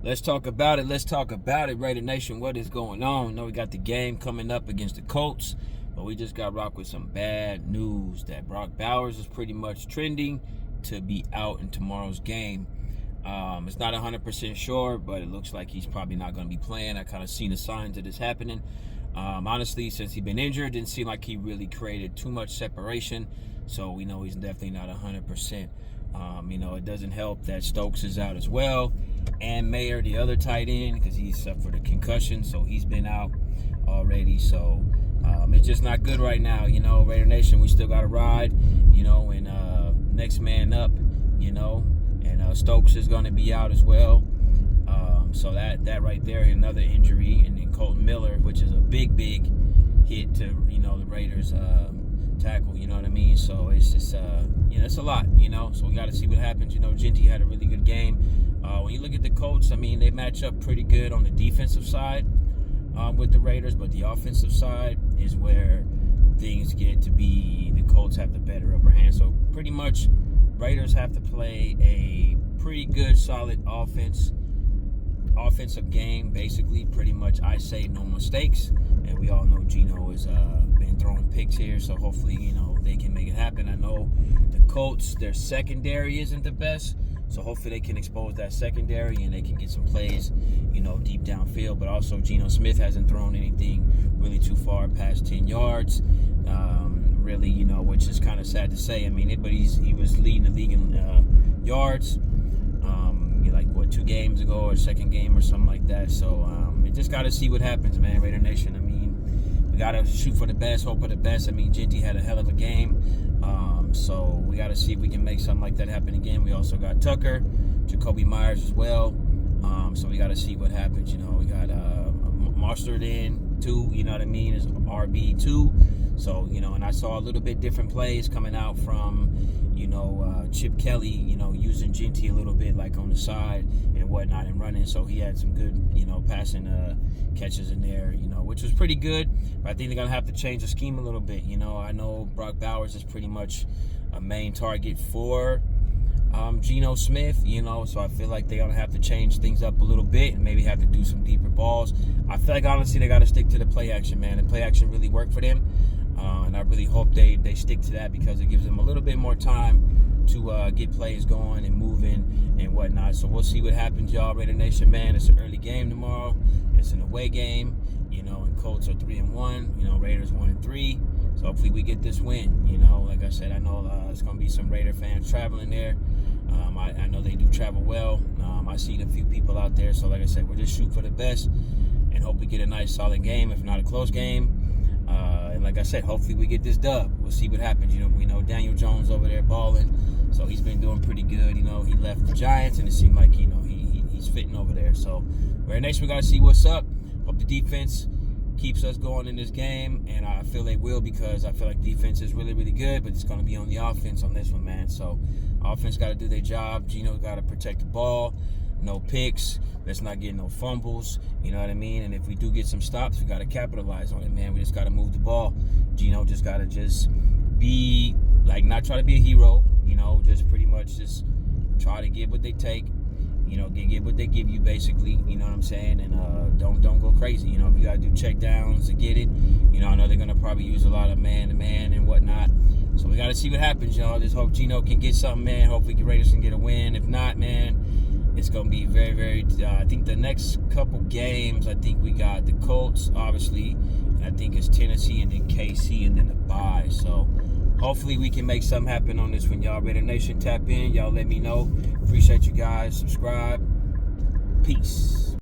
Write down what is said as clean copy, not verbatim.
Let's talk about it. Let's talk about it, Raider Nation. What is going on? We got the game coming up against the Colts, but we just got rocked with some bad news that Brock Bowers is pretty much trending to be out in tomorrow's game. It's not 100% sure, but it looks like he's probably not going to be playing. I kind of seen the signs of this happening. Honestly, since he's been injured, didn't seem like he really created too much separation, so we know he's definitely not 100%. It doesn't help that Stokes is out as well, and Mayer, the other tight end, because he suffered a concussion, so he's been out already. So it's just not good right now. Raider Nation, we still got to ride, and next man up, and Stokes is going to be out as well. So that right there, another injury, and then Colton Miller, which is a big hit to the Raiders tackle. You know what I mean? So it's just it's a lot. So we got to see what happens. Genty had a really good game. When you look at the Colts, they match up pretty good on the defensive side with the Raiders, but the offensive side is where things get to be. The Colts have the better upper hand. So pretty much, Raiders have to play a pretty good, solid offensive game, basically. Pretty much, I say no mistakes, and we all know Geno has been throwing picks here, so hopefully they can make it happen. I know the Colts, their secondary isn't the best, so hopefully they can expose that secondary and they can get some plays deep downfield. But also Geno Smith hasn't thrown anything really too far past 10 yards, really, which is kind of sad to say. But he was leading the league in yards like 2 games ago, or second game or something like that. So we just got to see what happens, man. Raider Nation, we got to shoot for the best, hope for the best. Genty had a hell of a game, so we got to see if we can make something like that happen again. We also got Tucker, Jacoby Myers as well, so we got to see what happens. We got Mostert in too, is RB2. So, and I saw a little bit different plays coming out from, Chip Kelly, using Genty a little bit like on the side and whatnot and running. So he had some good, passing catches in there, which was pretty good. But I think they're going to have to change the scheme a little bit. I know Brock Bowers is pretty much a main target for Geno Smith, so I feel like they're going to have to change things up a little bit and maybe have to do some deeper balls. I feel like, honestly, they got to stick to the play action, man. The play action really worked for them, and I really hope they stick to that, because it gives them a little bit more time to get plays going and moving and whatnot. So we'll see what happens, y'all. Raider Nation, man, it's an early game tomorrow. It's an away game, and Colts are 3-1, Raiders 1-3. So hopefully we get this win. Like I said, I know it's going to be some Raider fans traveling there. I know they do travel well. I seen a few people out there. So like I said, we'll just shoot for the best and hope we get a nice, solid game, if not a close game. And like I said, hopefully we get this dub. We'll see what happens. We know Daniel Jones over there balling, so he's been doing pretty good. He left the Giants, and it seemed like he's fitting over there. So Raider Nation, we got to see what's up. Hope the defense keeps us going in this game, and I feel they will, because I feel like defense is really, really good, but it's going to be on the offense on this one, man. So offense got to do their job. Geno got to protect the ball. No picks. Let's not get no fumbles. You know what I mean? And if we do get some stops, we got to capitalize on it, man. We just got to move the ball. Geno just got to be, not try to be a hero. Just pretty much just try to get what they take. Get what they give you, basically. You know what I'm saying? And don't go crazy. If you got to do check downs to get it. I know they're going to probably use a lot of man-to-man and whatnot. So we got to see what happens, y'all. Just hope Geno can get something, man. Hopefully the Raiders can get a win. If not, man, it's going to be very, very, I think the next couple games, I think we got the Colts, obviously, and I think it's Tennessee and then KC and then the bye. So hopefully we can make something happen on this one, y'all. Raider Nation, tap in. Y'all let me know. Appreciate you guys. Subscribe. Peace.